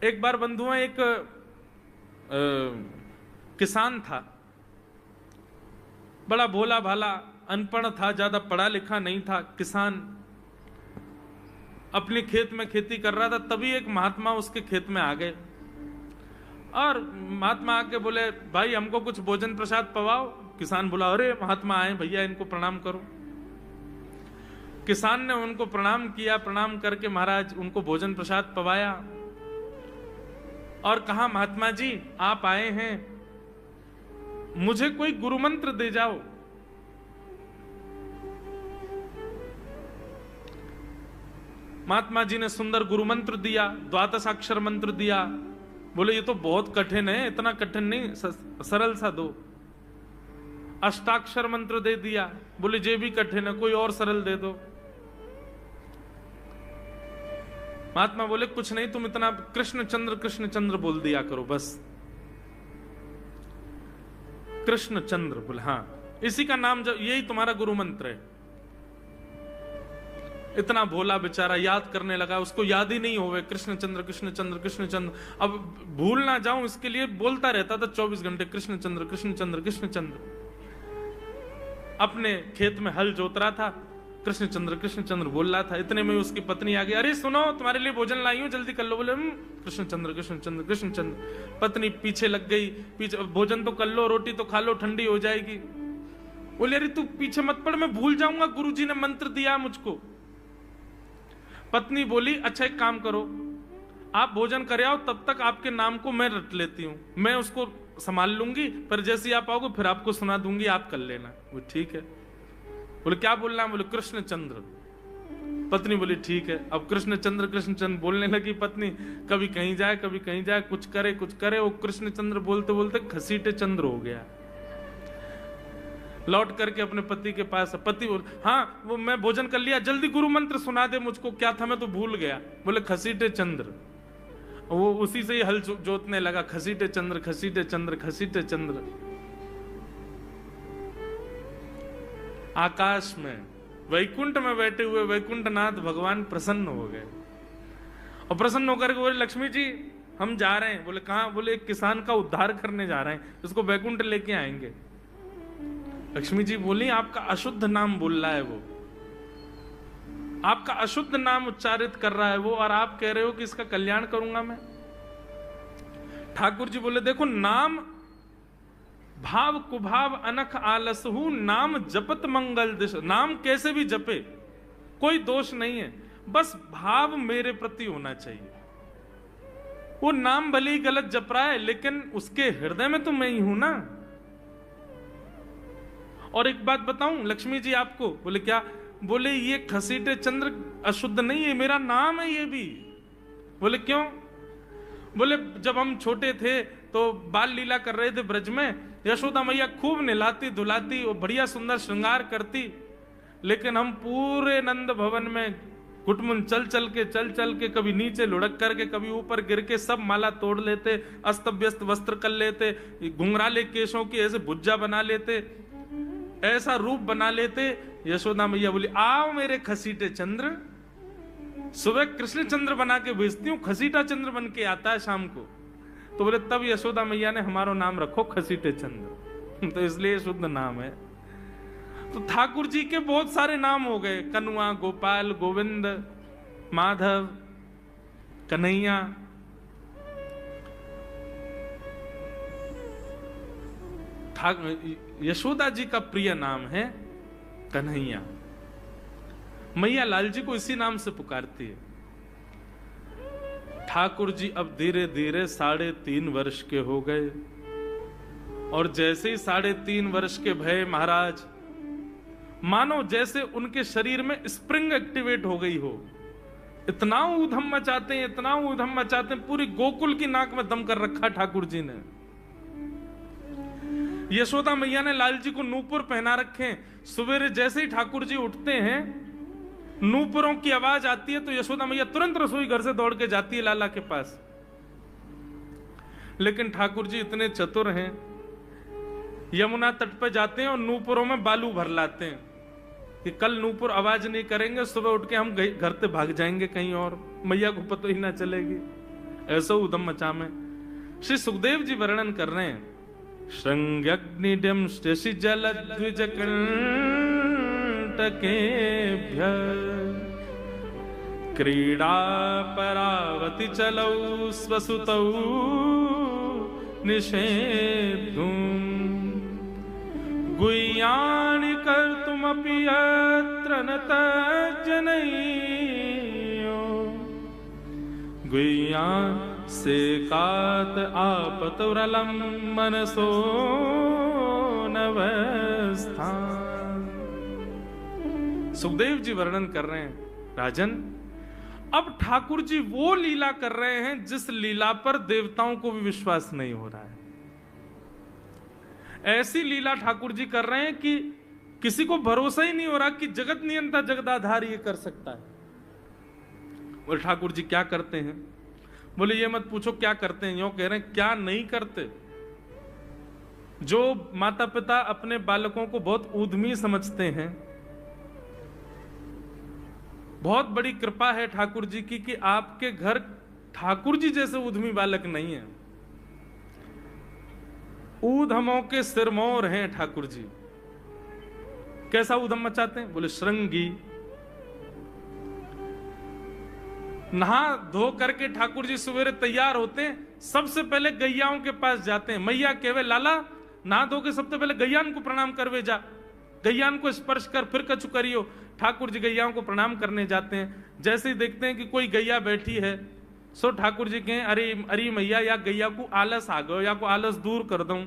एक बार बंधुओं, एक किसान था, बड़ा भोला भाला, अनपढ़ था, ज्यादा पढ़ा लिखा नहीं था। किसान अपने खेत में खेती कर रहा था, तभी एक महात्मा उसके खेत में आ गए और महात्मा आके बोले, भाई हमको कुछ भोजन प्रसाद पवाओ। किसान बोला, अरे महात्मा आए भैया, इनको प्रणाम करो। किसान ने उनको प्रणाम किया, प्रणाम करके महाराज उनको भोजन प्रसाद पवाया और कहा, महात्मा जी आप आए हैं, मुझे कोई गुरु मंत्र दे जाओ। महात्मा जी ने सुंदर गुरु मंत्र दिया, द्वादशाक्षर मंत्र दिया। बोले ये तो बहुत कठिन है, इतना कठिन नहीं, सरल सा दो। अष्टाक्षर मंत्र दे दिया। बोले ये भी कठिन है, कोई और सरल दे दो। महात्मा बोले कुछ नहीं, तुम इतना कृष्ण चंद्र बोल दिया करो बस। कृष्ण चंद्र बोले, हाँ इसी का नाम, जब यही तुम्हारा गुरु मंत्र है। इतना भोला बेचारा याद करने लगा, उसको याद ही नहीं होवे कृष्ण चंद्र कृष्ण चंद्र कृष्ण चंद्र। अब भूल ना जाऊं इसके लिए बोलता रहता था 24 घंटे, कृष्ण चंद्र कृष्ण चंद्र कृष्ण चंद्र। अपने खेत में हल जोत रहा था, कृष्ण चंद्र बोल रहा था। इतने में उसकी पत्नी आ गई, अरे सुनो तुम्हारे लिए भोजन लाई हूं, जल्दी कर लो। बोले कृष्ण चंद्र कृष्ण चंद्र कृष्ण चंद्र। पत्नी पीछे लग गई, पीछे, भोजन तो कर लो, रोटी तो खा लो, ठंडी हो जाएगी। बोले अरे तू पीछे मत पड़, मैं भूल जाऊंगा, गुरुजी ने मंत्र दिया मुझको। पत्नी बोली, अच्छा एक काम करो, आप भोजन कर आओ, तब तक आपके नाम को मैं रट लेती हूं, मैं उसको संभाल लूंगी, पर जैसे ही आप आओगे फिर आपको सुना दूंगी, आप कर लेना। वो ठीक है। बोले क्या बोलना है? बोले कृष्ण चंद्र। पत्नी बोली ठीक है। अब कृष्ण चंद्र बोलने लगी पत्नी, कभी कहीं जाए कभी कहीं जाए, कुछ करे। वो कृष्ण चंद्र बोलते बोलते घसीटे चंद्र हो गया। लौट करके अपने पति के पास, पति बोल, हाँ वो मैं भोजन कर लिया, जल्दी गुरु मंत्र सुना दे मुझको, क्या था मैं तो भूल गया। बोले घसीटे चंद्र। वो उसी से ही हल जोतने लगा, घसीटे चंद्र घसीटे चंद्र घसीटे चंद्र। आकाश में वैकुंठ में बैठे हुए वैकुंठनाथ भगवान प्रसन्न हो गए और प्रसन्न होकर के बोले, लक्ष्मी जी हम जा रहे हैं। बोले कहां? बोले एक किसान का उद्धार करने जा रहे हैं, उसको वैकुंठ लेके आएंगे। लक्ष्मी जी बोली, आपका अशुद्ध नाम बोल रहा है वो, आपका अशुद्ध नाम उच्चारित कर रहा है वो, और आप कह रहे हो कि इसका कल्याण करूंगा मैं। ठाकुर जी बोले, देखो नाम भाव कुभाव अनख आलसहु, नाम जपत मंगल दिश। नाम कैसे भी जपे कोई दोष नहीं है, बस भाव मेरे प्रति होना चाहिए। वो नाम भले ही गलत जप रहा है, लेकिन उसके हृदय में तो मैं ही हूं ना। और एक बात बताऊं लक्ष्मी जी आपको। बोले क्या? बोले ये घसीटे चंद्र अशुद्ध नहीं है, मेरा नाम है ये भी। बोले क्यों? बोले जब हम छोटे थे तो बाल लीला कर रहे थे ब्रज में, यशोदा मैया खूब नहलाती धुलाती और बढ़िया सुंदर श्रृंगार करती, लेकिन हम पूरे नंद भवन में घुटमुन चल चल के कभी नीचे लुढ़क करके कभी ऊपर गिर के सब माला तोड़ लेते, अस्त व्यस्त वस्त्र कर लेते, घुंघराले केशों की ऐसे भुज्जा बना लेते, ऐसा रूप बना लेते। यशोदा मैया बोली, आओ मेरे खसीटे चंद्र, सुबह कृष्ण चंद्र बना के भेजती हूँ, खसीटा चंद्र बन के आता है शाम को। तो बोले तब यशोदा मैया ने हमारा नाम रखो खसीटे चंद्र, तो इसलिए शुद्ध नाम है। तो ठाकुर जी के बहुत सारे नाम हो गए, कनुआ, गोपाल, गोविंद, माधव, कन्हैया। यशोदा जी का प्रिय नाम है कन्हैया। मैया लाल जी को इसी नाम से पुकारती है। ठाकुर जी अब धीरे धीरे 3.5 वर्ष के हो गए, और जैसे ही 3.5 वर्ष के भय महाराज, मानो जैसे उनके शरीर में स्प्रिंग एक्टिवेट हो गई हो। इतना ऊधम मचाते हैं, इतना ऊधम मचाते हैं, पूरी गोकुल की नाक में दम कर रखा ठाकुर जी ने। यशोदा मैया ने लाल जी को नूपुर पहना रखे। सवेरे जैसे ही ठाकुर जी उठते हैं, नूपुरों की आवाज आती है तो यशोदा मैया तुरंत रसोई घर से दौड़ के जाती है लाला के पास। लेकिन ठाकुर जी इतने चतुर हैं, यमुना तट पर जाते हैं और नूपुरों में बालू भर लाते हैं कि कल नूपुर आवाज नहीं करेंगे, सुबह उठ के हम घर से भाग जाएंगे कहीं और, मैया को पता ही ना चलेगी। ऐसा उदम मचा में। श्री सुखदेव जी वर्णन कर रहे हैं, श्रृंग्यग्निडम शशि जल द्विज कंटकेभ्य क्रीड़ा परावति चलौ स्वसुतौ निषेधुम गुह्यानि कर्तुमपि यत्र न तज्जनयो गुह्यान् सेकात आपतुरलं मनसो नवस्थान। सुखदेव जी वर्णन कर रहे हैं, राजन अब ठाकुर जी वो लीला कर रहे हैं जिस लीला पर देवताओं को भी विश्वास नहीं हो रहा है। ऐसी लीला ठाकुर जी कर रहे हैं कि किसी को भरोसा ही नहीं हो रहा कि जगत नियंता जगदाधार ये कर सकता है। और ठाकुर जी क्या करते हैं? बोले ये मत पूछो क्या करते हैं, यूं कह रहे हैं क्या नहीं करते। जो माता पिता अपने बालकों को बहुत उद्यमी समझते हैं, बहुत बड़ी कृपा है ठाकुर जी की कि आपके घर ठाकुर जी जैसे उद्यमी बालक नहीं है। ऊधमों के सिरमौर हैं ठाकुर जी। कैसा उधम मचाते हैं? बोले श्रृंगी। नहा धो करके ठाकुर जी सवेरे तैयार होते हैं, सबसे पहले गैयाओं के पास जाते हैं। मैया कहवे लाला नहा धो के सबसे पहले गैयान को प्रणाम करवे जा, गैयान को स्पर्श कर फिर कछु करियो। ठाकुर जी गैयाओं को प्रणाम करने जाते हैं। जैसे ही देखते हैं कि कोई गैया बैठी है, सो ठाकुर जी कहें अरे अरे मैया या गैया को आलस आ गयो, या को आलस दूर कर दूं।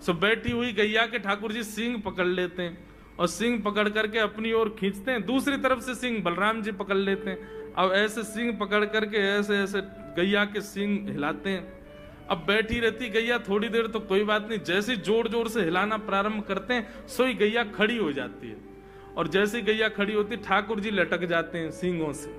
सो बैठी हुई गैया के ठाकुर जी सींग पकड़ लेते हैं और सींग पकड़ करके अपनी ओर खींचते हैं। दूसरी तरफ से सींग बलराम जी पकड़ लेते हैं। अब ऐसे सींग पकड़ करके ऐसे ऐसे गैया के सींग हिलाते हैं। अब बैठी रहती गैया थोड़ी देर तो कोई बात नहीं, जैसे जोर जोर से हिलाना प्रारंभ करते हैं सोई गैया खड़ी हो जाती है। और जैसे गैया खड़ी होती ठाकुर जी लटक जाते हैं सींगों से।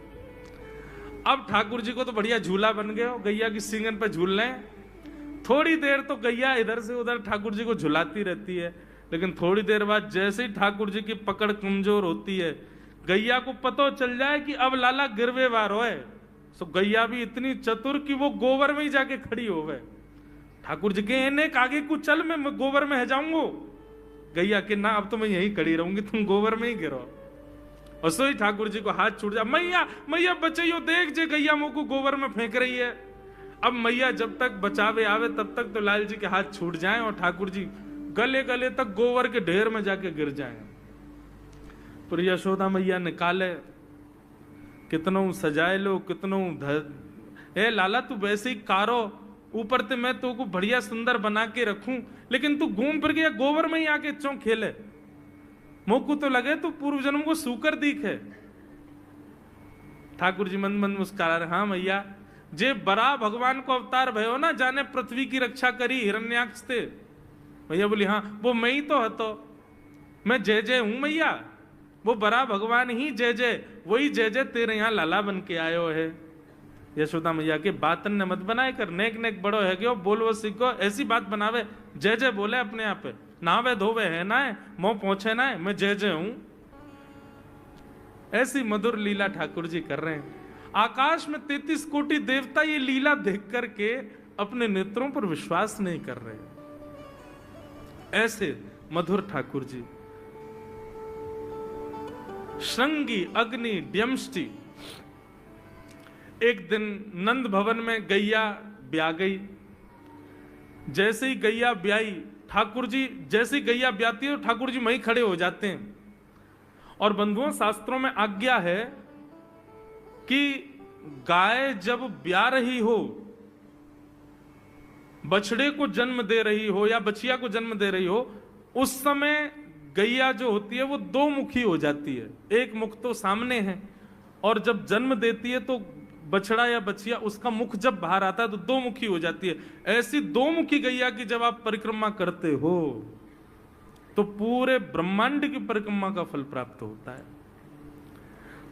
अब ठाकुर जी को तो बढ़िया झूला बन गया, गैया की सींगन पर झूल रहे हैं। थोड़ी देर तो गैया इधर से उधर ठाकुर जी को झुलाती रहती है, लेकिन थोड़ी देर बाद जैसे ही ठाकुर जी की पकड़ कमजोर होती है, गैया को पता चल जाए कि अब लाला गिरवे वार है। सो गैया भी इतनी चतुर कि वो गोबर में ही जाके खड़ी हो गए। ठाकुर जी के इन्हें आगे कुछ चल, मैं गोबर में है जाऊंगा। गैया के ना अब तो मैं यहीं खड़ी रहूंगी, तुम गोबर में ही गिरो। और सोई ठाकुर जी को हाथ छूट जा, मैया मैया बचाइयो, देख जे गैया मुंह को गोबर में फेंक रही है। अब मैया जब तक बचावे आवे तब तक तो लाल जी के हाथ छूट जाएं और ठाकुर जी गले गले तक गोबर के ढेर में जाके गिर जाएं। पर यशोदा मैया निकाले, कितनों सजाए लो, कितनों ए लाला तू वैसे ही कारो, ऊपर ते मैं तो को बढ़िया सुंदर बना के रखूं, लेकिन तू घूम फिर गया गोबर में ही आके चौं खेले। मोकू तो लगे तू पूर्व जन्म को सूकर दिखे। ठाकुर जी मंद मंद मुस्कुरा रहे, हाँ मैया जे बरा भगवान को अवतार भयो ना, जाने पृथ्वी की रक्षा करी हिरण्याक्ष थे। भैया बोली हाँ वो मैं ही तो हतो, मैं जय जय हूं मैया, वो बरा भगवान ही जय जय, वही जय जय तेरे यहाँ लाला बन के आयो है। यशोदा मैया के बातन ने मत बनाए कर, नेक नेक बड़ो है क्यों, बोलो सीखो, ऐसी बात बनावे, जय जय बोले अपने आप पे, नावे धोवे है ना है, मोह पहुंचे ना है, मैं जय जय हूं। ऐसी मधुर लीला ठाकुर जी कर रहे हैं। आकाश में 33 कोटि देवता ये लीला देख करके अपने नेत्रों पर विश्वास नहीं कर रहे। ऐसे मधुर ठाकुर जी। श्रृंगी अग्नि ड्यमष्टि। एक दिन नंद भवन में गैया ब्याह गई। जैसे ही गैया ब्याई, ठाकुर जी जैसे ही गैया ब्याती है ठाकुर जी वहीं खड़े हो जाते हैं। और बंधुओं शास्त्रों में आज्ञा है कि गाय जब ब्याह रही हो, बछड़े को जन्म दे रही हो या बछिया को जन्म दे रही हो, उस समय गैया जो होती है वो दो मुखी हो जाती है। एक मुख तो सामने है, और जब जन्म देती है तो बछड़ा या बछिया उसका मुख जब बाहर आता है तो दो मुखी हो जाती है। ऐसी दो मुखी गैया की जब आप परिक्रमा करते हो तो पूरे ब्रह्मांड की परिक्रमा का फल प्राप्त होता है।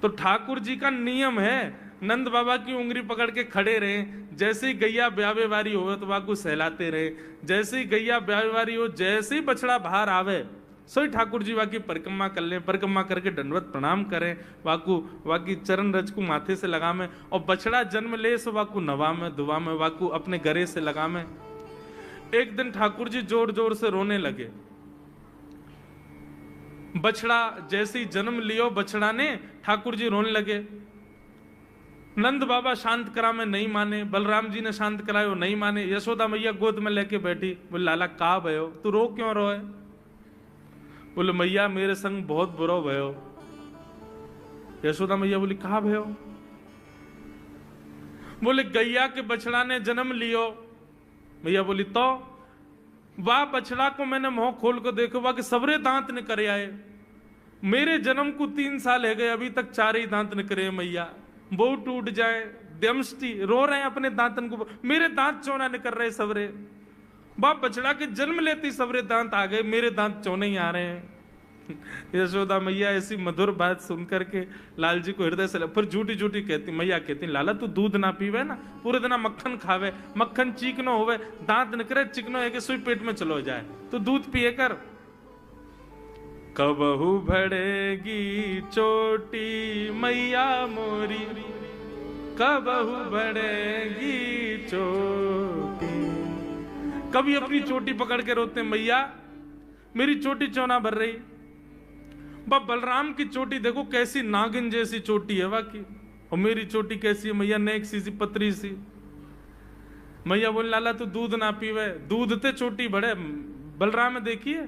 तो ठाकुर जी का नियम है, नंद बाबा की उंगली पकड़ के खड़े रहे, जैसे ही गैया ब्यावे वारी हो तो वाकू सहलाते रहे, जैसे ही गैया ब्यावे वारी हो, जैसे ही बछड़ा बाहर आवे सोई ठाकुर जी वाकी परिक्रमा कर लें, परिक्रमा करके दंडवत प्रणाम करें, वाकू वाकी चरण रज को माथे से लगा में, और बछड़ा जन्म ले सो वाकू नवा में दुआ में, वाकू अपने गरे से लगा में। एक दिन ठाकुर जी जोर जोर से रोने लगे। बछड़ा जैसे ही जन्म लियो बछड़ा ने, ठाकुर जी रोने लगे। नंद बाबा शांत करा में नहीं माने, बलराम जी ने शांत करायो नहीं माने। यशोदा मैया गोद में लेके बैठी, बोले लाला का भयो, तू रो क्यों रोए? बोले मैया मेरे संग बहुत बुरा भयो। यशोदा मैया बोली कहा भयो? बोले गैया के बछड़ा ने जन्म लियो। मैया बोली तो वाह बछड़ा को मैंने मुंह खोल को देखो, वाह के सबरे दांत निकरे आए। मेरे जन्म को 3 साल है गए, अभी तक 4 ही दांत निकरे मैया। वो टूट जाए दमष्टी रो रहे हैं अपने दांतन को, मेरे दांत चौना निकल रहे सबरे। बाप बछड़ा के जन्म लेते सबरे दांत आ गए, मेरे दांत चौने ही आ रहे हैं। यशोदा मैया ऐसी मधुर बात सुनकर के लाल जी को हृदय से फिर झूठी झूठी कहती, मैया कहती लाला तू दूध ना पीवे ना, पूरे दिन मक्खन खावे, मक्खन चीकनो होवे, दांत निकरे चिकनो है कि सुई पेट में चलो जाए, तो दूध पिए कर। कबहू भड़ेगी चोटी मैया मोरी, कबहू भड़ेगी चोटी। कभी अपनी चोटी पकड़ के रोते मैया मेरी चोटी चौना भर रही। बाप बलराम की चोटी देखो कैसी नागिन जैसी चोटी है वाकई, और मेरी चोटी कैसी है मैया, नेक सी पतरी सी। मैया बोल लाला तू दूध ना पीवे, दूध ते चोटी बढ़े। बलराम में देखिए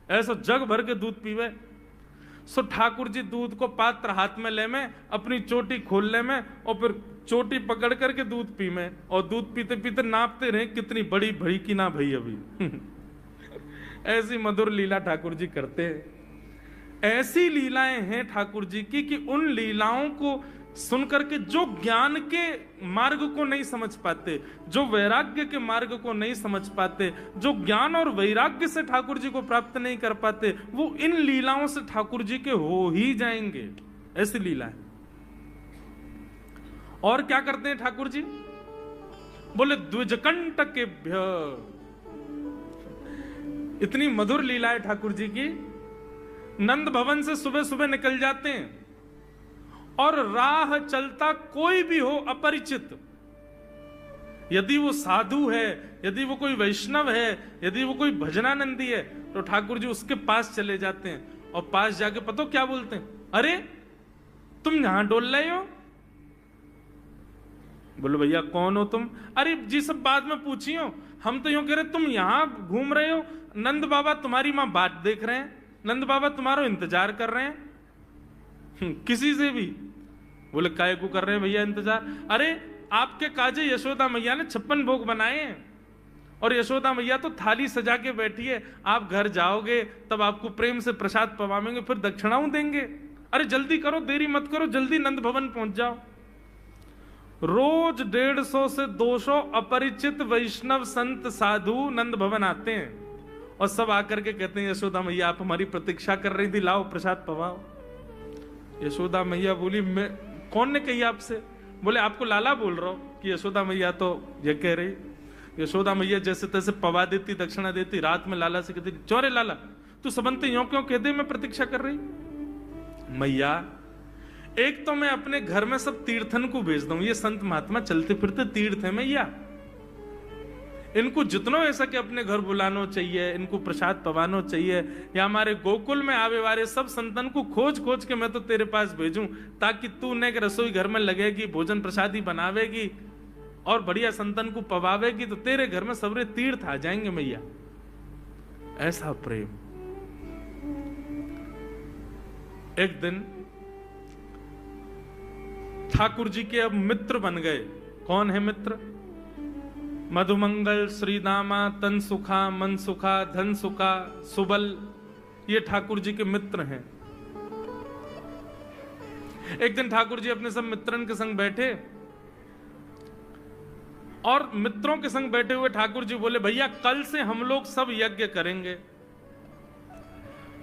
ऐसा जग भर के दूध पीवे। सो ठाकुर जी दूध को पात्र हाथ में ले में, अपनी चोटी खोल ले में, और फिर चोटी पकड़ करके दूध पी में, और दूध पीते पीते नापते रहे कितनी बड़ी भई की ना भई अभी। ऐसी मधुर लीला ठाकुर जी करते हैं। ऐसी लीलाएं हैं ठाकुर जी की कि उन लीलाओं को सुनकर के जो ज्ञान के मार्ग को नहीं समझ पाते, जो वैराग्य के मार्ग को नहीं समझ पाते, जो ज्ञान और वैराग्य से ठाकुर जी को प्राप्त नहीं कर पाते, वो इन लीलाओं से ठाकुर जी के हो ही जाएंगे। ऐसी लीला है। और क्या करते हैं ठाकुर जी? बोले द्विजकंटकेभ्य। इतनी मधुर लीला है ठाकुर जी की। नंद भवन से सुबह सुबह निकल जाते हैं, और राह चलता कोई भी हो अपरिचित, यदि वो साधु है, यदि वो कोई वैष्णव है, यदि वो कोई भजनानंदी है, तो ठाकुर जी उसके पास चले जाते हैं, और पास जाके पता क्या बोलते हैं? अरे तुम यहां डोल रहे हो? बोलो भैया कौन हो तुम? अरे जी सब बाद में पूछियो, हम तो यूं कह रहे तुम यहां घूम रहे हो, नंद बाबा तुम्हारी मां बात देख रहे हैं, नंद बाबा तुम्हारा इंतजार कर रहे हैं। किसी से भी? बोले काय को कर रहे हैं भैया इंतजार? अरे आपके काजे यशोदा मैया ने 56 भोग बनाए हैं, और यशोदा मैया तो थाली सजा के बैठी है, आप घर जाओगे तब आपको प्रेम से प्रसाद पवाएंगे, फिर दक्षिणाओं देंगे। अरे जल्दी करो, देरी मत करो, जल्दी नंद भवन पहुंच जाओ। रोज 150 से 200 अपरिचित वैष्णव संत साधु नंद भवन आते हैं, और सब आकर के कहते हैं यशोदा मैया आप हमारी प्रतीक्षा कर रही थी, लाओ प्रसाद पवाओ। यशोदा मैया बोली मैं कौन ने कही आपसे? बोले आपको लाला बोल रहा हूं कि यशोदा मैया तो ये कह रही। यशोदा मैया जैसे तैसे पवा देती, दक्षिणा देती, रात में लाला से कहती चौरे लाला तू सबंते यूं क्यों कह दे मैं प्रतीक्षा कर रही? मैया एक तो मैं अपने घर में सब तीर्थन को भेज दूं, ये संत महात्मा चलते फिरते तीर्थ है मैया, इनको जितना हो सके अपने घर बुलाना चाहिए, इनको प्रसाद पवाना चाहिए, या हमारे गोकुल में आवे वाले सब संतन को खोज खोज के मैं तो तेरे पास भेजूं, ताकि तू ने रसोई घर में लगेगी, भोजन प्रसादी बनावेगी और बढ़िया संतन को पवावेगी, तो तेरे घर में सबरे तीर्थ आ जाएंगे मैया। ऐसा प्रेम। एक दिन ठाकुर जी के अब मित्र बन गए। कौन है मित्र? मधुमंगल, श्रीदामा, तन सुखा, मन सुखा, धन सुखा, सुबल, ये ठाकुर जी के मित्र हैं। एक दिन ठाकुर जी अपने सब मित्रन के संग बैठे, और मित्रों के संग बैठे हुए ठाकुर जी बोले भैया कल से हम लोग सब यज्ञ करेंगे।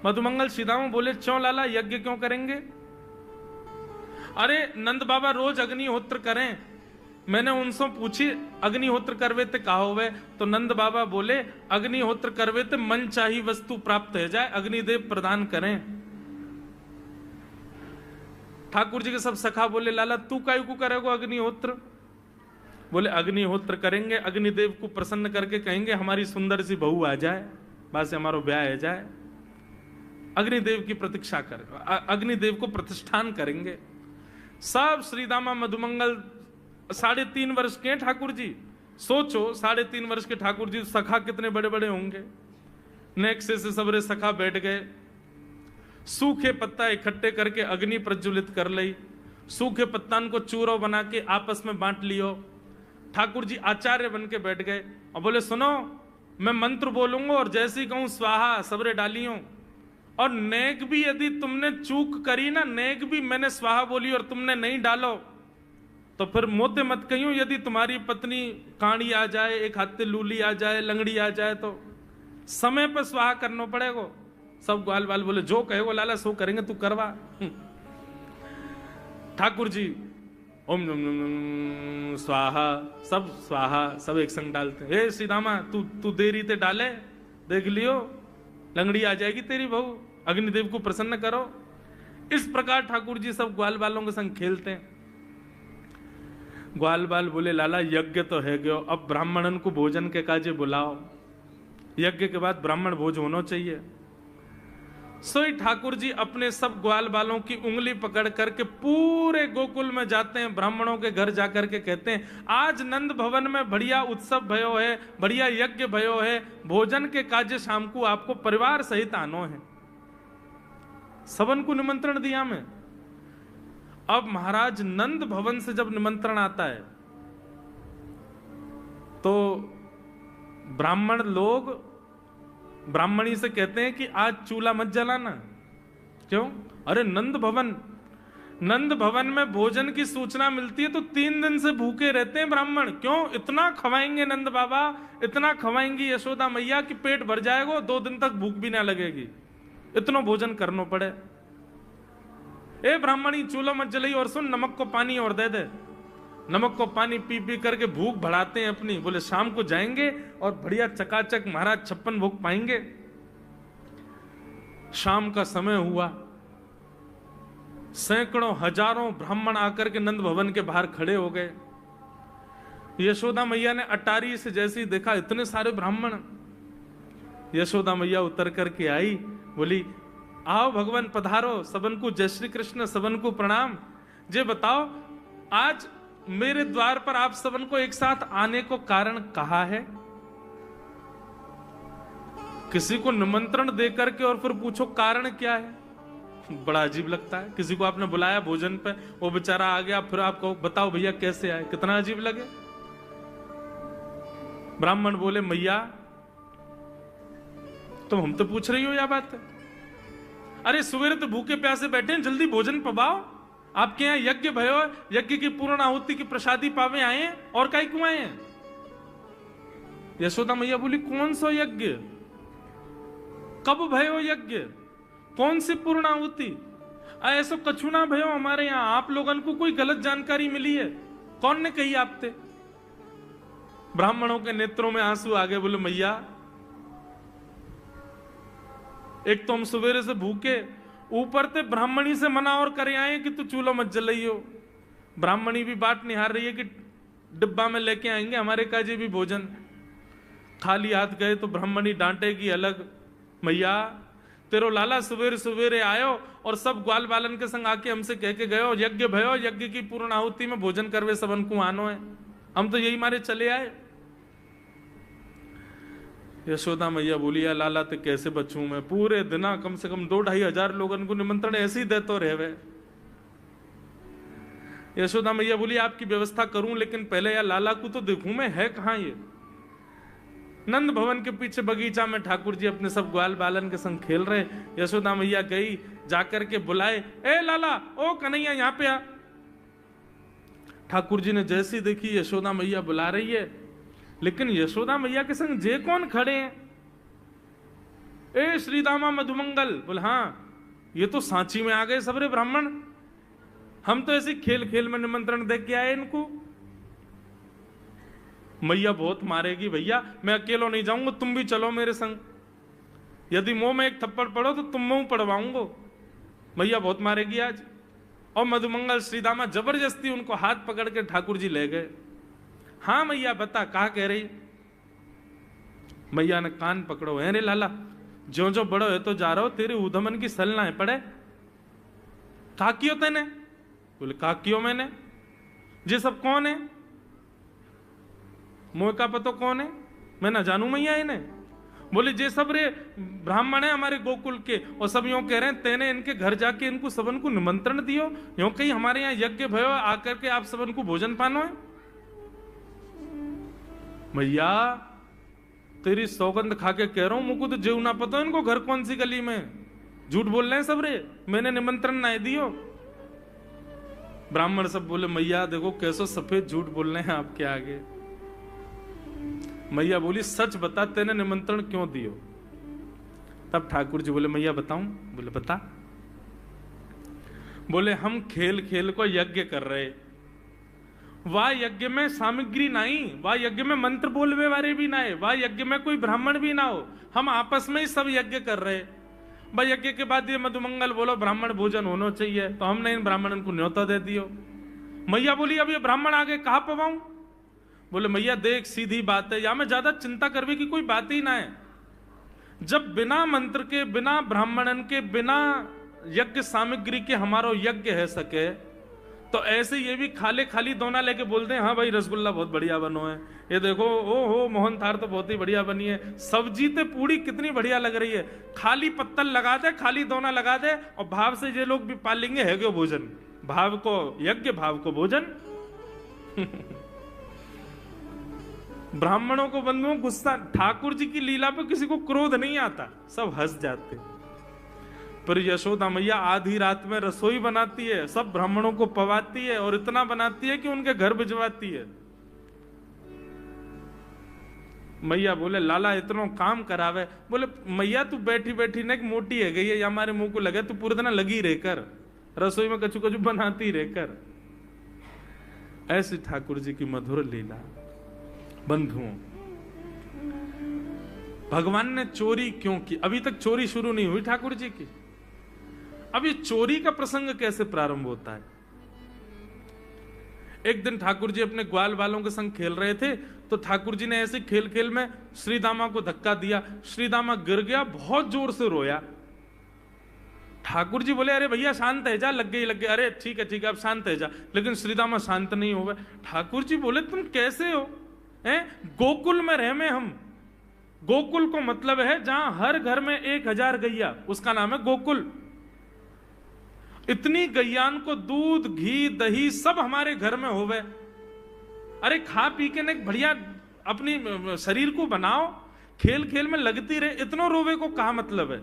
मधुमंगल, श्रीदामा बोले क्यों लाला यज्ञ क्यों करेंगे? अरे नंद बाबा रोज अग्निहोत्र करें, मैंने उनसे पूछी अग्निहोत्र करवे ते कहा होवे, तो नंद बाबा बोले अग्निहोत्र करवे ते मन चाही वस्तु प्राप्त हो जाए, अग्निदेव प्रदान करें। ठाकुर जी के सब सखा बोले लाला तू काहे को करेगो अग्निहोत्र? बोले अग्निहोत्र करेंगे, अग्निदेव को प्रसन्न करके कहेंगे हमारी सुंदर सी बहू आ जाए, बस हमारो ब्याह हो जाए। अग्निदेव की प्रतीक्षा कर, अग्निदेव को प्रतिष्ठान करेंगे। सब श्रीदामा मधुमंगल 3.5 वर्ष के ठाकुर जी, सोचो 3.5 वर्ष के ठाकुर जी, सखा कितने बड़े बड़े होंगे। नेक्से से सबरे सखा बैठ गए, सूखे पत्ता इकट्ठे करके अग्नि प्रज्वलित कर ली, सूखे पत्तान को चूरो बना के आपस में बांट लियो। ठाकुर जी आचार्य बन के बैठ गए और बोले सुनो मैं मंत्र बोलूंगा और जैसे ही कहूं स्वाहा सबरे डालियो, और नेक भी यदि तुमने चूक करी ना, नेक भी मैंने स्वाहा बोली और तुमने नहीं डालो तो फिर मोते मत कहियो, यदि तुम्हारी पत्नी काणी आ जाए, एक हाथे लूली आ जाए, लंगड़ी आ जाए तो समय पर स्वाहा करना पड़ेगा। सब ग्वाल बाल बोले जो कहेगो लाला सो करेंगे, तू करवा। ठाकुर जी ओम नम नम स्वाहा, सब एक संग डालते। हे श्रीदामा तू देरी ते डाले, देख लियो लंगड़ी आ जाएगी तेरी बहू, अग्निदेव को प्रसन्न करो। इस प्रकार ठाकुर जी सब ग्वाल बालों के संग खेलते हैं। ग्वाल बाल बोले लाला यज्ञ तो है गयो, अब ब्राह्मणन को भोजन के काजे बुलाओ, यज्ञ के बाद ब्राह्मण भोज होना चाहिए। सोई ठाकुर जी अपने सब ग्वाल बालों की उंगली पकड़ करके पूरे गोकुल में जाते हैं, ब्राह्मणों के घर जाकर के कहते हैं आज नंद भवन में बढ़िया उत्सव भयो है, बढ़िया यज्ञ भयो है, भोजन के काजे शाम को आपको परिवार सहित आनो है। सबन को निमंत्रण दिया मैं। अब महाराज नंद भवन से जब निमंत्रण आता है तो ब्राह्मण लोग ब्राह्मणी से कहते हैं कि आज चूल्हा मत जलाना। क्यों? अरे नंद भवन में भोजन की सूचना मिलती है तो 3 दिन से भूखे रहते हैं ब्राह्मण। क्यों? इतना खवाएंगे नंद बाबा, इतना खवाएंगी यशोदा मैया कि पेट भर जाएगा, 2 दिन तक भूख भी ना लगेगी, इतना भोजन करना पड़े। ए ब्राह्मणी चूल्हा मत जलाई और सुन नमक को पानी और दे दे। नमक को पानी पी पी करके भूख बढ़ाते हैं अपनी। बोले शाम को जाएंगे और बढ़िया चकाचक महाराज 56 भोग पाएंगे। शाम का समय हुआ, सैकड़ों हजारों ब्राह्मण आकर के नंद भवन के बाहर खड़े हो गए। यशोदा मैया ने अटारी से जैसे ही देखा इतने सारे ब्राह्मण, यशोदा मैया उतर करके आई, बोली आओ भगवान पधारो, सबन को जय श्री कृष्ण, सबन को प्रणाम। जे बताओ आज मेरे द्वार पर आप सबन को एक साथ आने को कारण कहा है? किसी को निमंत्रण देकर के और फिर पूछो कारण क्या है, बड़ा अजीब लगता है। किसी को आपने बुलाया भोजन पे, वो बेचारा आ गया, फिर आप कहो बताओ भैया कैसे आए, कितना अजीब लगे। ब्राह्मण बोले मैया तुम हमसे पूछ रही हो या बात है? अरे सवेरे तो भूखे प्यासे बैठे हैं, जल्दी भोजन पवाओ। आपके यहाँ यज्ञ भयो, यज्ञ की पूर्ण आहुति की प्रसादी पावे आए हैं, और काहे क्यों आए हैं? यशोदा मैया बोली कौन सा यज्ञ, कब भयो यज्ञ, कौन सी पूर्ण आहुति? ऐसा कछु ना भयो हमारे यहाँ, आप लोगों को कोई गलत जानकारी मिली है, कौन ने कही आपते? ब्राह्मणों के नेत्रों में आंसू आ गए। बोले मैया एक तो हम सवेरे से भूखे, ऊपर से ब्राह्मणी से मना और करे आए कि तू चूल्हा मत जलाइयो। ब्राह्मणी भी बात निहार रही है कि डिब्बा में लेके आएंगे हमारे काजे भी भोजन। खाली हाथ गए तो ब्राह्मणी डांटेगी अलग, मैया तेरो लाला सवेरे सवेरे आयो और सब ग्वाल बालन के संग आके हमसे कह के गयो यज्ञ भयो, यज्ञ की पूर्ण आहुति में भोजन करवे सबन को आनो है, हम तो यही मारे चले आए। यशोदा मैया बोली या लाला ते कैसे बचूं मैं, पूरे दिना कम से कम 2-2.5 हजार लोगों को निमंत्रण ऐसे ही देते रहे। यशोदा मैया बोली आपकी व्यवस्था करूं, लेकिन पहले या लाला को तो देखूं मैं, है कहां ये? नंद भवन के पीछे बगीचा में ठाकुर जी अपने सब ग्वाल बालन के संग खेल रहे। यशोदा मैया गई, जाकर के बुलाए, ए लाला, ओ कन्हैया यहाँ पे आ। ठाकुर जी ने जैसी देखी यशोदा मैया बुला रही है, लेकिन यशोदा मैया के संग जे कौन खड़े हैं? ए श्रीदामा मधुमंगल। बोले हाँ ये तो सांची में आ गए सबरे ब्राह्मण, हम तो ऐसे खेल खेल में निमंत्रण दे के आए इनको। मैया बहुत मारेगी भैया, मैं अकेलो नहीं जाऊंगा, तुम भी चलो मेरे संग, यदि मुंह में एक थप्पड़ पड़ो तो तुम मुंह पड़वाऊंगा, मैया बहुत मारेगी आज। और मधुमंगल श्रीदामा जबरदस्ती उनको हाथ पकड़ के ठाकुर जी ले गए। हाँ मैया बता, कहा कह रही? मैया ने कान पकड़ो, है रे लाला, जो जो बड़ो है तो जा रहा हो, तेरे उधमन की सल ना है पड़े। का कियो तेने? बोले का कियो मैंने? ये सब कौन है? मोह का पतो कौन है? मैं ना जानू मैया इन्हें। बोले जे सब रे ब्राह्मण है हमारे गोकुल के, और सब यूं कह रहे हैं तेने इनके घर जाके इनको सबन को निमंत्रण दियो, यूं कहीं हमारे यहाँ यज्ञ भयो आकर के आप सबन को भोजन पानो है। मैया तेरी सौगंध खा के कह रहा हूं, मुझको तो जीव ना पता इनको घर कौन सी गली में, झूठ बोल रहे हैं सब रे, मैंने निमंत्रण ना दियो। ब्राह्मण सब बोले मैया देखो कैसो सफेद झूठ बोल रहे हैं आपके आगे। मैया बोली सच बता, तेने निमंत्रण क्यों दियो? तब ठाकुर जी बोले मैया बताऊं? बोले बता। बोले हम खेल खेल को यज्ञ कर रहे, वाह यज्ञ में सामग्री नहीं, वाह यज्ञ में मंत्र बोलवे वाले भी ना है, वाह यज्ञ में कोई ब्राह्मण भी ना हो, हम आपस में ही सब यज्ञ कर रहे। भाई यज्ञ के बाद ये मधुमंगल बोलो ब्राह्मण भोजन होना चाहिए, तो हमने इन ब्राह्मणों को न्योता दे दियो। मैया बोली अब ये ब्राह्मण आगे कहां पवाऊं? बोले मैया देख सीधी बात है, या में ज्यादा चिंता करने की कोई बात ही ना है। जब बिना मंत्र के, बिना ब्राह्मणन के, बिना यज्ञ सामग्री के हमारो यज्ञ है सके, तो ऐसे ये भी खाली खाली दोना लेके बोलते हैं हाँ भाई रसगुल्ला बहुत बढ़िया बनो है, ये देखो ओ हो मोहन थार तो बहुत ही बढ़िया बनी है, सब्जी ते पूरी कितनी बढ़िया लग रही है, खाली पत्तल लगा दे, खाली दोना लगा दे, और भाव से ये लोग भी पाल लेंगे है क्यों भोजन, भाव को यज्ञ भाव को भोजन। ब्राह्मणों को बंधुओं गुस्सा, ठाकुर जी की लीला पर किसी को क्रोध नहीं आता, सब हंस जाते। पर यशोदा मैया आधी रात में रसोई बनाती है, सब ब्राह्मणों को पवाती है, और इतना बनाती है कि उनके घर भिजवाती है। मैया बोले लाला इतना काम करावे। बोले मैया तू बैठी बैठी ना मोटी है गई है, या हमारे मुंह को लगे, तू पूरे दिन लगी रहकर रसोई में कछु कछु बनाती रहकर। ऐसी ठाकुर जी की मधुर लीला। बंधुओं भगवान ने चोरी क्यों की? अभी तक चोरी शुरू नहीं हुई ठाकुर जी की। अब ये चोरी का प्रसंग कैसे प्रारंभ होता है? एक दिन ठाकुर जी अपने ग्वाल वालों के संग खेल रहे थे, तो ठाकुर जी ने ऐसे खेल खेल में श्रीदामा को धक्का दिया, श्रीदामा गिर गया, बहुत जोर से रोया। ठाकुर जी बोले अरे भैया शांत है जा, लग गई, अरे ठीक है अब शांत है जा, लेकिन श्रीदामा शांत नहीं हुआ। ठाकुर जी बोले तुम कैसे हो? गोकुल में रह में हम, गोकुल को मतलब है जहां हर घर में 1000 गैया, उसका नाम है गोकुल। इतनी गैयान को दूध घी दही सब हमारे घर में होवे, अरे खा पी के ने बढ़िया अपनी शरीर को बनाओ, खेल खेल में लगती रहे, इतनो रोवे को कहा मतलब है?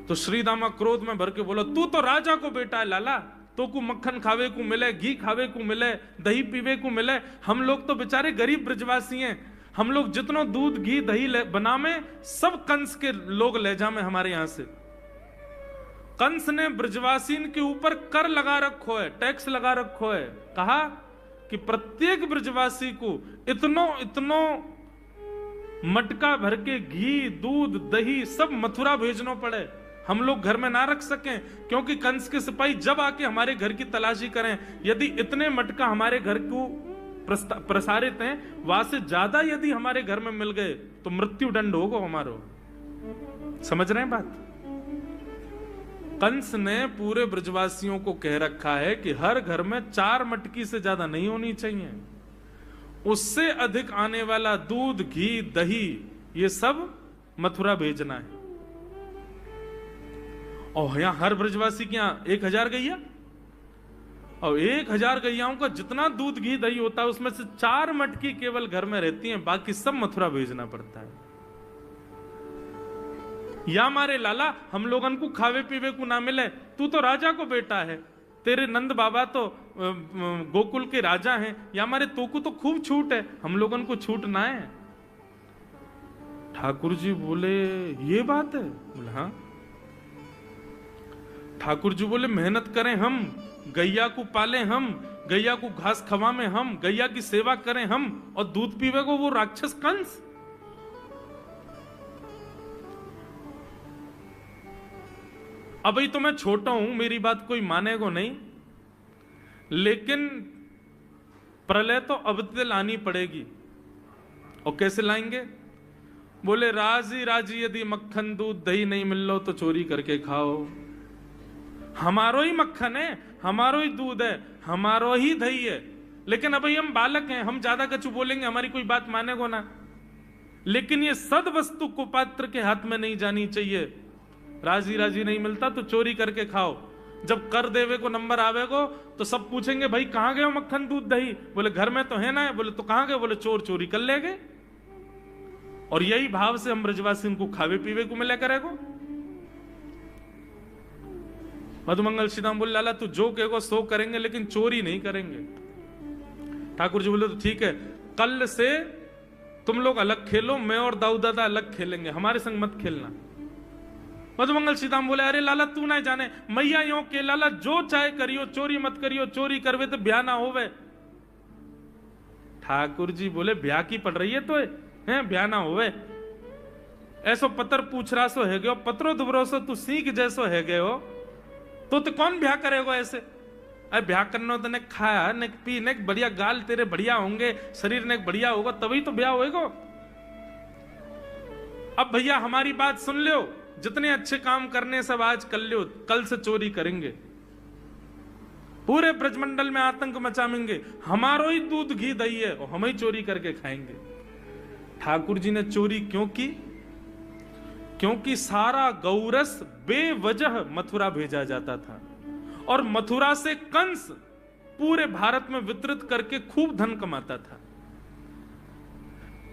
तो श्रीदामा क्रोध में भर के बोला तू तो राजा को बेटा है लाला, तो को मक्खन खावे को मिले, घी खावे को मिले, दही पीवे को मिले, हम लोग तो बेचारे गरीब ब्रजवासी हैं, हम लोग जितनो दूध घी दही बना में सब कंस के लोग ले जामे हमारे यहां से। कंस ने ब्रजवासीन के ऊपर कर लगा रखो है, टैक्स लगा रखो है, कहा कि प्रत्येक ब्रजवासी को इतनो मटका भर के घी दूध दही सब मथुरा भेजना पड़े, हम लोग घर में ना रख सकें, क्योंकि कंस के सिपाही जब आके हमारे घर की तलाशी करें, यदि इतने मटका हमारे घर को प्रसारित हैं, वहां से ज्यादा यदि हमारे घर में मिल गए तो मृत्यु दंड होगा हमारो। समझ रहे हैं बात? कंस ने पूरे ब्रजवासियों को कह रखा है कि हर घर में 4 मटकी से ज्यादा नहीं होनी चाहिए, उससे अधिक आने वाला दूध घी दही ये सब मथुरा भेजना है। और यहां हर ब्रजवासी के यहां 1000 गैया, और 1000 गैयाओं का जितना दूध घी दही होता है उसमें से 4 मटकी केवल घर में रहती हैं, बाकी सब मथुरा भेजना पड़ता है। या मारे लाला हम लोगन को खावे पीवे को ना मिले, तू तो राजा को बेटा है, तेरे नंद बाबा तो गोकुल के राजा हैं, या मारे तो को तो खूब छूट है, हम लोगन को छूट ना है। ठाकुर जी बोले ये बात है? बोले हाँ। ठाकुर जी बोले मेहनत करें हम, गैया को पाले हम, गैया को घास खवामें हम, गैया की सेवा करें हम, और दूध पीवे को वो राक्षस कंस। अभी तो मैं छोटा हूं, मेरी बात कोई मानेगा नहीं, लेकिन प्रलय तो अब तक लानी पड़ेगी। और कैसे लाएंगे? बोले राजी राजी यदि मक्खन दूध दही नहीं मिल लो तो चोरी करके खाओ। हमारो ही मक्खन है, हमारो ही दूध है, हमारो ही दही है, लेकिन अभी हम बालक हैं, हम ज्यादा कछु बोलेंगे, हमारी कोई बात मानेगो ना। लेकिन ये सद वस्तु कुपात्र के हाथ में नहीं जानी चाहिए। राजी राजी नहीं मिलता तो चोरी करके खाओ। जब कर देवे को नंबर आवेगो तो सब पूछेंगे भाई कहां गए हो मक्खन दूध दही? बोले घर में तो है ना। बोले तो कहां गए? बोले चोर चोरी कर ले गए। और यही भाव से हम ब्रजवासी को खावे पीवे को मिला करेगो। मधुमंगल सीताराम बोले लाला तू जो कहेगो सो करेंगे, लेकिन चोरी नहीं करेंगे। ठाकुर जी बोले तो ठीक है, कल से तुम लोग अलग खेलो, मैं और दाऊ दादा अलग खेलेंगे, हमारे संग मत खेलना। मधुमंगल सीताराम बोले अरे लाला तू ना जाने, मैया यो के लाला जो चाहे करियो, चोरी मत करियो, चोरी करवे तो ब्याह ना होवे। ठाकुर जी बोले ब्याह की पड़ रही है तो है ब्याह ना होवे। ऐसो पत्र पूछ रहा सो है गयो, पत्रो दुबरो सो तू सीख जैसो है गयो, तो कौन ब्याह करेगा ऐसे? अरे ब्याह करना तो ने खाया ने पी ने बढ़िया गाल तेरे बढ़िया होंगे, शरीर ने बढ़िया होगा तभी तो ब्याह होएगा। अब भैया हमारी बात सुन लो, जितने अच्छे काम करने सब आज कर लो, कल से चोरी करेंगे, पूरे ब्रजमंडल में आतंक मचाएंगे, हमारो ही दूध घी दही है और हम ही चोरी करके खाएंगे। ठाकुर जी ने चोरी क्यों की? क्योंकि सारा गौरस बेवजह मथुरा भेजा जाता था और मथुरा से कंस पूरे भारत में वितरित करके खूब धन कमाता था।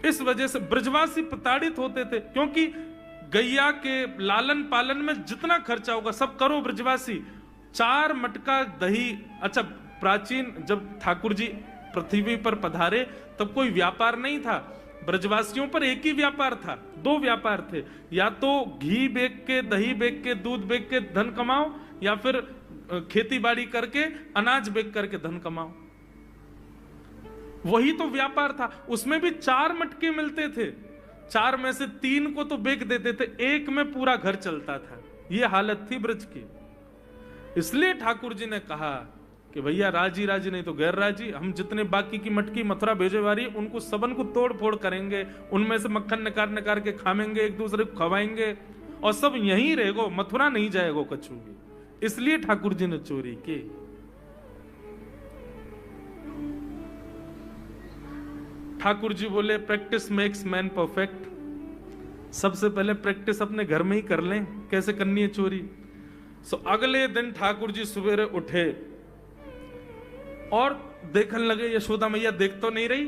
इस वजह से ब्रजवासी प्रताड़ित होते थे, क्योंकि गैया के लालन पालन में जितना खर्चा होगा सब करो ब्रजवासी। 4 मटका दही। अच्छा, प्राचीन जब ठाकुर जी पृथ्वी पर पधारे तब कोई व्यापार नहीं था, ब्रजवासियों पर एक ही व्यापार था, 2 व्यापार थे, या तो घी बेच के, दही बेच के, दूध बेच के धन कमाओ, या फिर खेती बाड़ी करके अनाज बेच करके धन कमाओ। वही तो व्यापार था। उसमें भी 4 मटके मिलते थे, 4 में से 3 को तो बेच देते थे, 1 में पूरा घर चलता था। यह हालत थी ब्रज की। इसलिए ठाकुर जी ने कहा कि भैया राजी राजी नहीं तो गैर राजी, हम जितने बाकी की मटकी मथुरा भेजे वाली उनको सबन को तोड़ फोड़ करेंगे, उनमें से मक्खन निकाल निकाल के खाएंगे, एक दूसरे को खवाएंगे और सब यहीं रहेगो, मथुरा नहीं जाएगो कछु भी। इसलिए ठाकुर जी ने चोरी की। ठाकुर जी बोले प्रैक्टिस मेक्स मैन परफेक्ट। सबसे पहले प्रैक्टिस अपने घर में ही कर लें कैसे करनी है चोरी। सो अगले दिन ठाकुर जी सवेरे उठे और देखने लगे यशोदा मैया देख तो नहीं रही,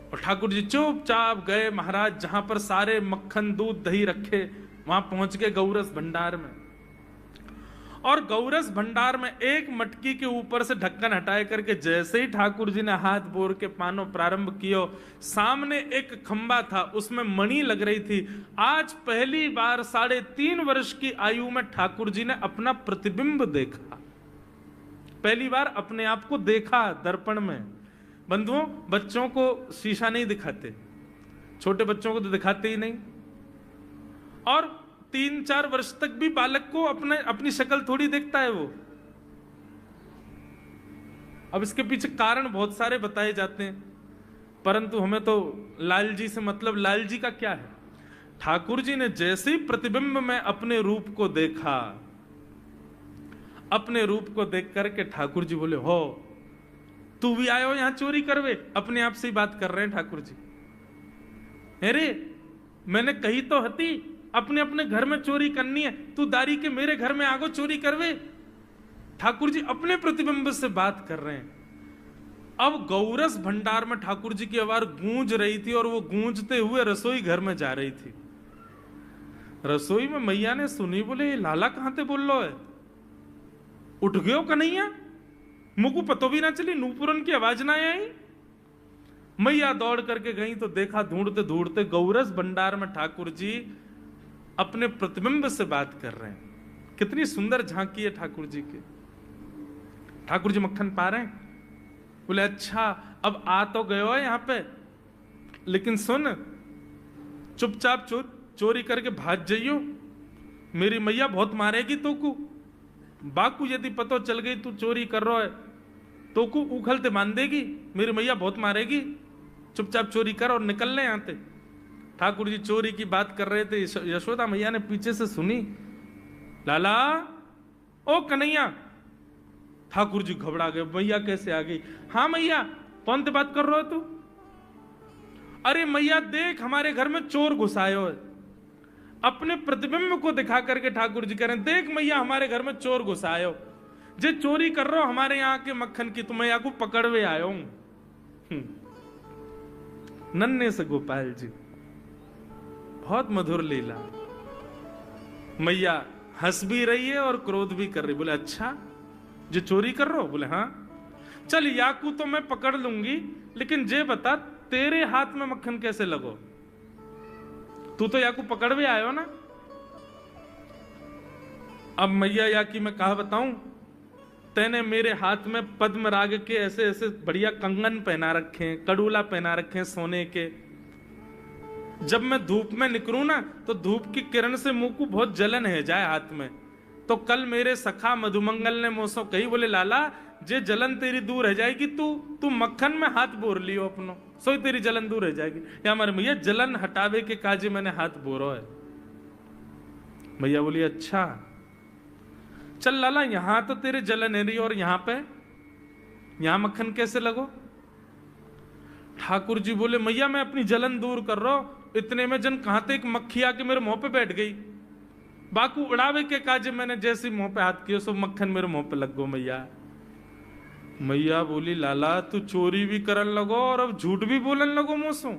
और ठाकुर जी चुपचाप गए महाराज जहां पर सारे मक्खन दूध दही रखे, वहां पहुंच गए गौरस भंडार में। और गौरस भंडार में एक मटकी के ऊपर से ढक्कन हटाए करके जैसे ही ठाकुर जी ने हाथ बोर के पानो प्रारंभ किया, सामने एक खंबा था, उसमें मणि लग रही थी। आज पहली बार 3.5 वर्ष की आयु में ठाकुर जी ने अपना प्रतिबिंब देखा, पहली बार अपने आप को देखा दर्पण में। बंधुओं, बच्चों को शीशा नहीं दिखाते, छोटे बच्चों को तो दिखाते ही नहीं, और 3-4 वर्ष तक भी बालक को अपनी शक्ल थोड़ी देखता है वो। अब इसके पीछे कारण बहुत सारे बताए जाते हैं, परंतु हमें तो लाल जी से मतलब, लाल जी का क्या है? ठाकुर जी ने जैसे ही प्रतिबिंब में अपने रूप को देखा, अपने रूप को देख करके ठाकुर जी बोले हो तू भी आयो यहां चोरी करवे? अपने आप से ही बात कर रहे हैं ठाकुर जी। अरे मैंने कही तो हती अपने अपने घर में चोरी करनी है, तू दारी के मेरे घर में आगो चोरी करवे। ठाकुर जी अपने प्रतिबिंब से बात कर रहे हैं। अब गौरस भंडार में ठाकुर जी की आवाज गूंज रही थी और वो गूंजते हुए रसोई घर में जा रही थी। रसोई में मैया ने सुनी, बोले लाला कहां थे बोल लो है, उठ गयो कन्हैया, मुझको पतो भी ना चली, नूपुरन की आवाज ना आई। मैया दौड़ करके गई तो देखा ढूंढते ढूंढते गौरस भंडार में ठाकुर जी अपने प्रतिबिंब से बात कर रहे हैं। कितनी सुंदर झांकी है ठाकुर जी की। ठाकुर जी मक्खन पा रहे हैं। बोले अच्छा, अब आ तो गए हो यहाँ पे, लेकिन सुन, चुपचाप चोरी करके भाग जाइयो, मेरी मैया बहुत मारेगी तो को। बाकू यदि पतो चल गई तू चोरी कर रहा है तो को उखलते मान देगी, मेरी मैया बहुत मारेगी, चुपचाप चोरी कर और निकल ले यहाँ से। ठाकुर जी चोरी की बात कर रहे थे, यशोदा मैया ने पीछे से सुनी, लाला ओ कन्हैया। ठाकुर जी घबरा गए, मैया कैसे आ गई? हाँ मैया, कौन से बात कर रहे हो तू? अरे मैया देख, हमारे घर में चोर घुसायो है। अपने प्रतिबिंब को दिखा करके ठाकुर जी कह रहे हैं, देख मैया हमारे घर में चोर घुसायो, जे चोरी कर रहे हो हमारे यहाँ के मक्खन की, तो मैया को पकड़वे आयो हूं। नन्हे से गोपाल जी, बहुत मधुर लीला। मैया हंस भी रही है और क्रोध भी कर रही। बोले अच्छा, जो चोरी कर रहे हो? बोले हाँ। चल याकू तो मैं पकड़ लूंगी, लेकिन जे बता तेरे हाथ में मक्खन कैसे लगो? तू तो याकू पकड़ भी आयो ना। अब मैया याकी मैं कहा बताऊं, तेने मेरे हाथ में पद्म राग के ऐसे ऐसे बढ़िया कंगन पहना रखे हैं, कड़ूला पहना रखे हैं सोने के। जब मैं धूप में निकलूं ना तो धूप की किरण से मुंह को बहुत जलन है जाए हाथ में। तो कल मेरे सखा मधुमंगल ने मोसो कही, बोले लाला जे जलन तेरी दूर रह जाएगी, तू मक्खन में हाथ बोर लियो अपनो, सोई तेरी जलन दूर रह जाएगी। या हमारे मैया जलन हटावे के काजे मैंने हाथ बोरो है। मैया बोली अच्छा चल लाला, यहां तो तेरे जलन है रही और यहां मक्खन कैसे लगो? ठाकुर जी बोले मैया मैं अपनी जलन दूर कर रहा हूं, इतने में जन कहां थे एक मक्खी आके मेरे मुंह पे बैठ गई। बाकू उड़ावे के काजे मैंने जैसे मुंह पे हाथ किया, सो मक्खन मेरे मुंह पे लग गो। मैया बोली लाला तू चोरी भी करन लगो और अब झूठ भी बोलन लगो मुझसे।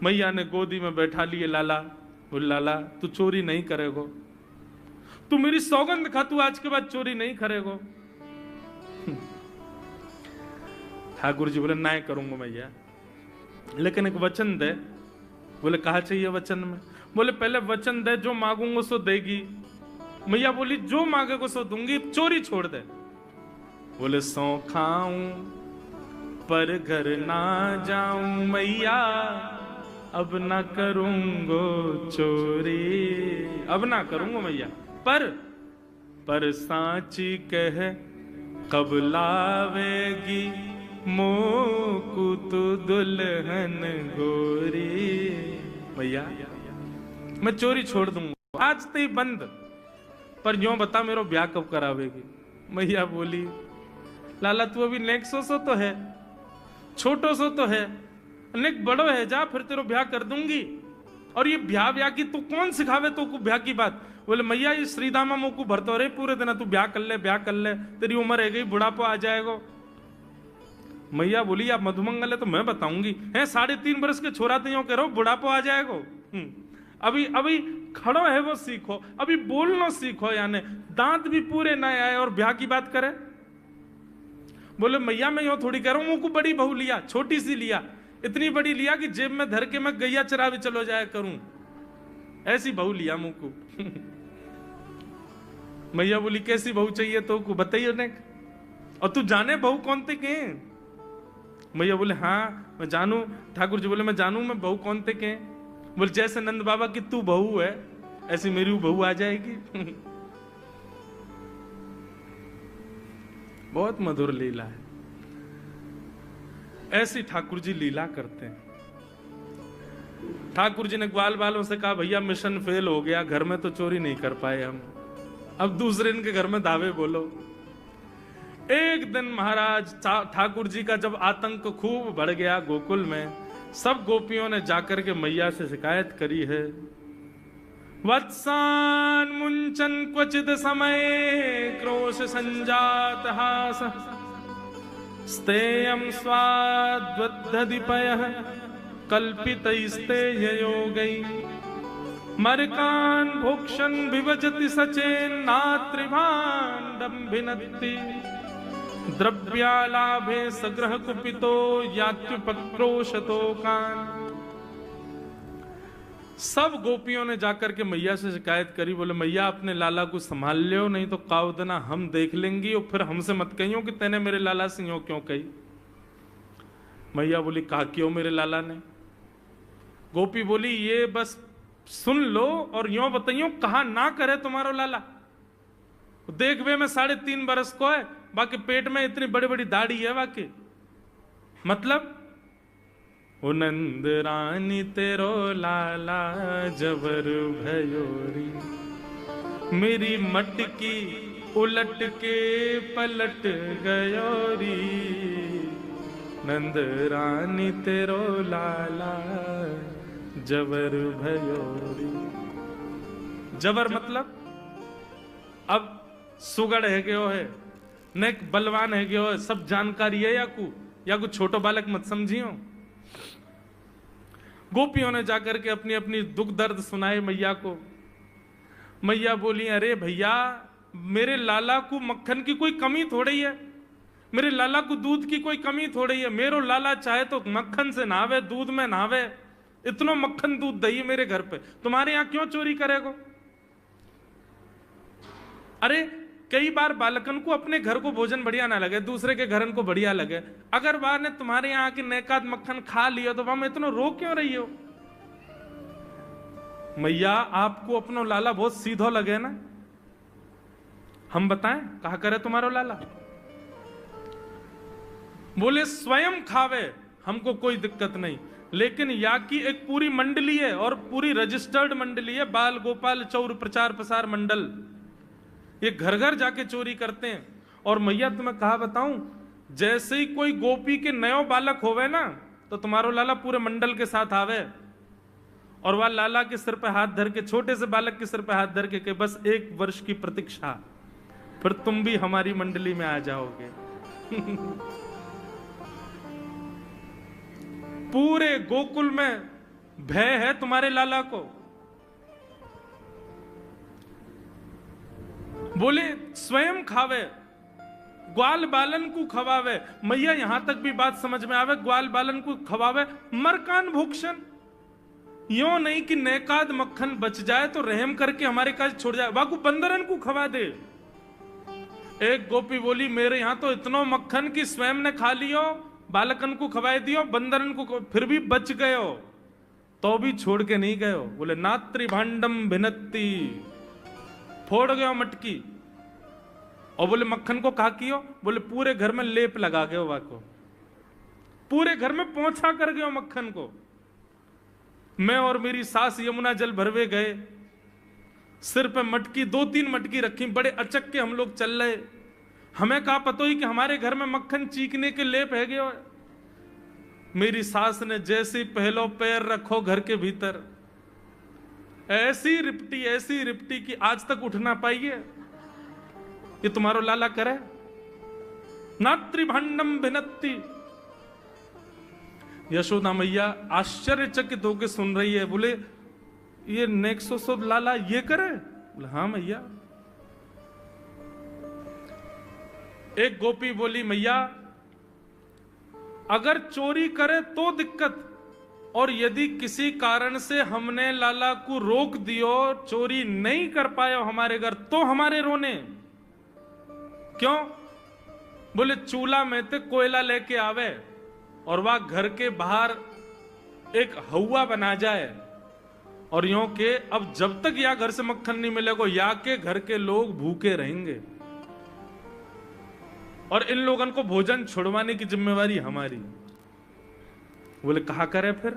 मैया ने गोदी में बैठा लिए लाला। बोले लाला तू चोरी नहीं करेगो, तू मेरी सौगंध खा, तू आज के बाद चोरी नहीं करेगो। ठाकुर जी बोले ना करूंगा मैया, लेकिन एक वचन दे। बोले कहा चाहिए वचन में? बोले पहले वचन दे, जो मांगूंगा सो देगी। मैया बोली जो मांगेगा सो दूंगी, चोरी छोड़ दे। बोले सौ खाऊं पर घर ना जाऊं मैया, अब ना करूंगो चोरी, अब ना करूंगा मैया। पर सांची कह कब लावेगी मोकू तू दुल्हन गोरी। भैया मैं चोरी छोड़ दूंगा, आज तो ही बंद, पर यूं बता मेरा ब्याह कब करावेगी? मैया बोली लाला तू अभी नेक सो तो है, छोटो सो तो है, नेक बड़ो है, जा फिर तेरा ब्याह कर दूंगी। और ये ब्याह की तू कौन सिखावे तो को ब्याह की बात? बोले मैया ये श्रीदामा मुंह को भरतो रहे पूरे दिन, तू ब्याह कर ले, तेरी उम्र है गई, बुढ़ापा आ जाएगा। मैया बोली आप मधुमंगल है तो मैं बताऊंगी, है 3.5 बरस के छोरा तो कह रहा हूं बुढ़ापा आ जाएगा। अभी खड़ो है वो सीखो, अभी बोलना सीखो, यानी दांत भी पूरे ना आए और ब्याह की बात करे। बोले मैया मैं यो थोड़ी कह रहा हूं, मुंह को बड़ी बहू लिया, छोटी सी लिया, इतनी बड़ी लिया कि जेब में धर के मैं गैया चरावे चलो जाया करूं, ऐसी बहू लिया मुंह को। मैया बोली कैसी बहू चाहिए तो को बताइए ने, और तू जाने बहू कौन थे के? मैया बोले हाँ मैं जानू। ठाकुर जी बोले मैं जानू, मैं बहू कौन थे के? बोले जैसे नंद बाबा की तू बहू है ऐसी मेरी बहू आ जाएगी। बहुत मधुर लीला है, ऐसी ठाकुर जी लीला करते हैं। ठाकुर जी ने ग्वाल वालों से कहा भैया मिशन फेल हो गया, घर में तो चोरी नहीं कर पाए हम, अब दूसरे इनके घर में दावे बोलो। एक दिन महाराज ठाकुर जी का जब आतंक खूब बढ़ गया गोकुल में, सब गोपियों ने जाकर के मैया से शिकायत करी है। वत्सान मुंचन क्वचित समय क्रोश संजात हास, स्तेयं स्वाद्वद्धिपयः कल्पितैस्तेययोगै, मरकान् भोक्षन् विभजति सचेन्नात्रिभाण्डं भिनत्ति, द्रव्यालाभे सग्रह कुपितो यात्युपक्रोशतो कान्। सब गोपियों ने जाकर के मैया से शिकायत करी, बोले मैया अपने लाला को संभाल लियो, नहीं तो कावदना हम देख लेंगी और फिर हमसे मत कहियो कि तेने मेरे लाला से यूं क्यों कही। मैया बोली कहा क्यों मेरे लाला ने? गोपी बोली ये बस सुन लो और यूं बताइयो कहा ना करे तुम्हारो लाला। देख वे में 3.5 बरस को है, बाकी पेट में इतनी बड़ी बड़ी दाढ़ी है बाकी। मतलब ओ नंद रानी तेरो लाला जबर भयोरी, मेरी मटकी उलट के पलट गयोरी, नंद रानी तेरो लाला जबर भयोरी। जबर मतलब अब सुगड़ है गयो है, नेक बलवान है गयो है, सब जानकारी है या कुछ छोटो बालक मत समझियो। गोपियों ने जाकर के अपनी अपनी दुख दर्द सुनाए मैया को। मैया बोली अरे भैया मेरे लाला को मक्खन की कोई कमी थोड़ी है, मेरे लाला को दूध की कोई कमी थोड़ी है। मेरो लाला चाहे तो मक्खन से नहावे, दूध में नहावे, इतना मक्खन दूध दही मेरे घर पे, तुम्हारे यहां क्यों चोरी करेगो? अरे कई बार बालकन को अपने घर को भोजन बढ़िया ना लगे, दूसरे के घरन को बढ़िया लगे, अगर बार ने तुम्हारे यहाँ के नेकाद मक्खन खा लिया तो वहां इतना रो क्यों रही हो? मैया आपको अपनो लाला बहुत सीधो लगे ना, हम बताएं कहा करे तुम्हारो लाला? बोले स्वयं खावे हमको कोई दिक्कत नहीं, लेकिन या की एक पूरी मंडली है और पूरी रजिस्टर्ड मंडली है, बाल गोपाल चौर प्रचार प्रसार मंडल, ये घर घर जाके चोरी करते हैं। और मैया तुम्हें कहा बताऊं, जैसे ही कोई गोपी के नयो बालक होवे ना तो तुम्हारो लाला पूरे मंडल के साथ आवे और वह लाला के सिर पे हाथ धर के, छोटे से बालक के सिर पे हाथ धर के बस 1 वर्ष की प्रतीक्षा, फिर तुम भी हमारी मंडली में आ जाओगे। पूरे गोकुल में भय है तुम्हारे लाला को। बोले स्वयं खावे, ग्वाल बालन को खवावे। मैया यहां तक भी बात समझ में आवे, ग्वाल बालन को खवावे मरकान भूक्षण, यो नहीं कि नेकाद मक्खन बच जाए तो रहम करके हमारे काज छोड़ जाए, वाकू बंदरन को खवा दे। एक गोपी बोली मेरे यहां तो इतना मक्खन कि स्वयं ने खा लियो, बालकन को खवाए दियो, बंदरन को फिर भी बच गयो, तो भी छोड़ के नहीं गयो। बोले नात्री भांडम भिनत्ती, फोड़ गयो मटकी। और बोले मक्खन को कहा कियो? बोले पूरे घर में लेप लगा गयो, वाको पूरे घर में पोंछा कर गयो मक्खन को। मैं और मेरी सास यमुना जल भरवे गए, सिर पे मटकी 2-3 मटकी रखी, बड़े अचक के हम लोग चल रहे, हमें कहा पतो ही कि हमारे घर में मक्खन चीकने के लेप है गयो। मेरी सास ने जैसे पहलो पैर रखो घर के भीतर, ऐसी रिपटी कि आज तक उठ ना पाइए। ये तुम्हारो लाला करे? नात्री भांडम भिनत्ती। यशोदा मैया आश्चर्यचकित होकर सुन रही है। बोले ये नेक्सो लाला ये करे? बोले हाँ मैया। एक गोपी बोली मैया अगर चोरी करे तो दिक्कत, और यदि किसी कारण से हमने लाला को रोक दियो, चोरी नहीं कर पाए हमारे घर, तो हमारे रोने क्यों? बोले चूल्हा में ते कोयला लेके आवे और वह घर के बाहर एक हवा बना जाए और यूं के अब जब तक या घर से मक्खन नहीं मिलेगा या के घर के लोग भूखे रहेंगे और इन लोगों को भोजन छुड़वाने की जिम्मेवारी हमारी। बोले कहा करे फिर?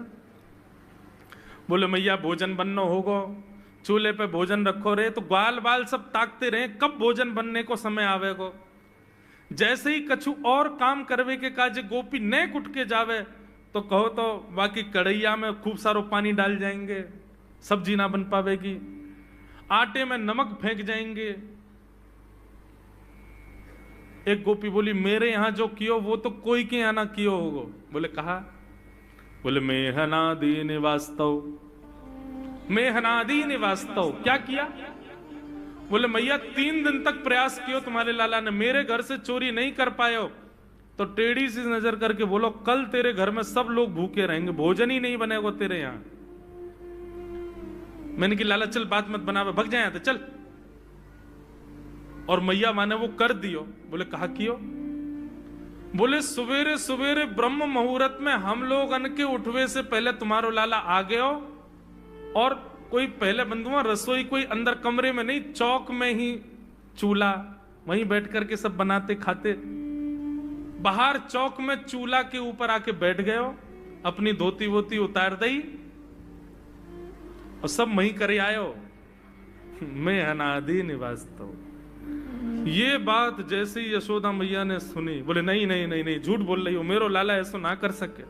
बोले मैया भोजन बनना होगा, चूल्हे पे भोजन रखो रे, तो ग्वाल बाल सब ताकते रहे कब भोजन बनने को समय आवेगो। जैसे ही कछु और काम करवे के काजे गोपी ने कुट के जावे तो कहो तो बाकी कढ़ैया में खूब सारो पानी डाल जाएंगे, सब्जी ना बन पावेगी, आटे में नमक फेंक जाएंगे। एक गोपी बोली मेरे यहां जो कियो वो तो कोई के यहां ना कियो होगो। बोले कहा? बोले मेहनादी निवास्तव, मेहनादी निवास्तव। क्या किया? बोले मैया 3 दिन तक प्रयास कियो तुम्हारे लाला ने, मेरे घर से चोरी नहीं कर पाए हो, तो टेढ़ी सी नजर करके बोलो कल तेरे घर में सब लोग भूखे रहेंगे, भोजन ही नहीं बनेगा तेरे यहां। मैंने कि लाला चल बात मत बना, भग जाए तो चल। और मैया माने वो कर दियो। बोले कहा कियो? बोले सवेरे सवेरे ब्रह्म मुहूर्त में हम लोग अन के उठवे से पहले तुम्हारो लाला आ गयो, और कोई पहले बंधुआ रसोई कोई अंदर कमरे में नहीं, चौक में ही चूल्हा, वहीं बैठ करके सब बनाते खाते। बाहर चौक में चूल्हा के ऊपर आके बैठ गए हो, अपनी धोती वोती उतार दई और सब वहीं करे आयो। मैं अनादि निवासता। ये बात जैसे ही यशोदा मैया ने सुनी, बोले नहीं नहीं नहीं नहीं, झूठ बोल रही हो, मेरो लाला ऐसा ना कर सके।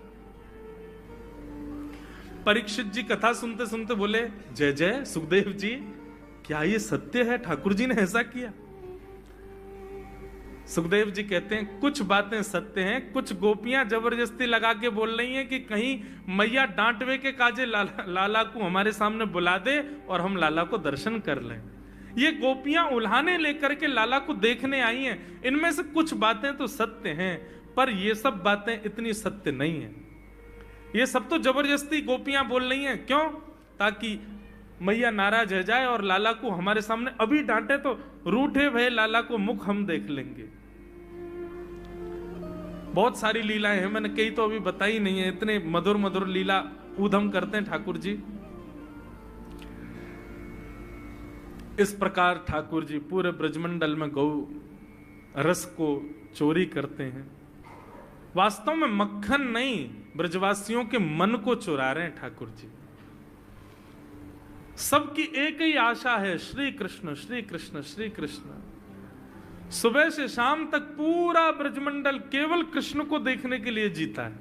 परीक्षित जी कथा सुनते सुनते बोले जय जय सुखदेव जी, क्या ये सत्य है? ठाकुर जी ने ऐसा किया? सुखदेव जी कहते हैं कुछ बातें सत्य हैं, कुछ गोपियां जबरदस्ती लगा के बोल रही हैं कि कहीं मैया डांटवे के काजे लाला को हमारे सामने बुला दे और हम लाला को दर्शन कर लें। ये गोपियां उल्हाने लेकर के लाला को देखने आई हैं। इनमें से कुछ बातें तो सत्य हैं, पर ये सब बातें इतनी सत्य नहीं है। ये सब तो जबरदस्ती गोपियां बोल रही हैं। क्यों? ताकि मैया नाराज हो जाए और लाला को हमारे सामने अभी डांटे तो रूठे भय लाला को मुख हम देख लेंगे। बहुत सारी लीलाएं हैं, मैंने कई तो अभी बताई नहीं है। इतने मधुर मधुर लीला ऊधम करते हैं ठाकुर जी। इस प्रकार ठाकुर जी पूरे ब्रजमंडल में गौ रस को चोरी करते हैं। वास्तव में मक्खन नहीं, ब्रजवासियों के मन को चुरा रहे हैं ठाकुर जी। सबकी एक ही आशा है, श्री कृष्ण श्री कृष्ण श्री कृष्ण। सुबह से शाम तक पूरा ब्रजमंडल केवल कृष्ण को देखने के लिए जीता है।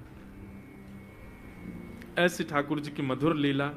ऐसी ठाकुर जी की मधुर लीला।